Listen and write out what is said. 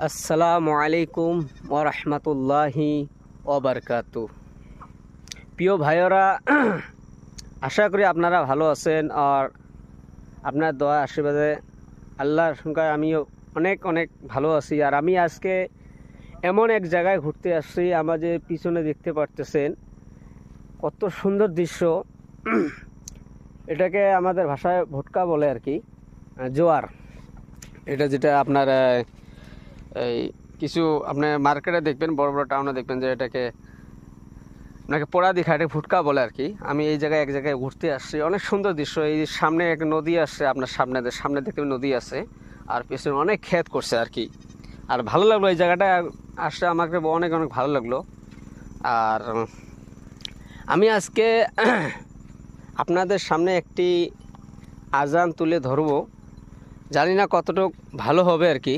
আসসালামু আলাইকুম ওয়া রাহমাতুল্লাহি ওয়া বারাকাতুহু। প্রিয় ভাইয়েরা, আশা করি আপনারা ভালো আছেন আর আপনার দোয়া আশীর্বাদে আল্লাহর সংখ্যায় আমিও অনেক অনেক ভালো আছি। আর আমি আজকে এমন এক জায়গায় ঘুরতে আসছি, আমাদের পিছনে দেখতে পারতেছেন কত সুন্দর দৃশ্য। এটাকে আমাদের ভাষায় ভুটকা বলে আর কি, জোয়ার। এটা যেটা আপনার এই কিছু আপনি মার্কেটে দেখবেন, বড় বড় টাউনে দেখবেন যে এটাকে আপনাকে পোড়া দীঘা, এটা ভুটকা বলে আর কি। আমি এই জায়গায় এক জায়গায় ঘুরতে আসছি, অনেক সুন্দর দৃশ্য। এই সামনে এক নদী আসছে, আপনার সামনে দেখতে নদী আছে আর পেছনে অনেক ক্ষেত করছে আর কি। আর ভালো লাগলো এই জায়গাটা আসলে, আমাকে অনেক অনেক ভালো লাগলো। আর আমি আজকে আপনাদের সামনে একটি আজান তুলে ধরবো, জানি না কতটুকু ভালো হবে আর কি।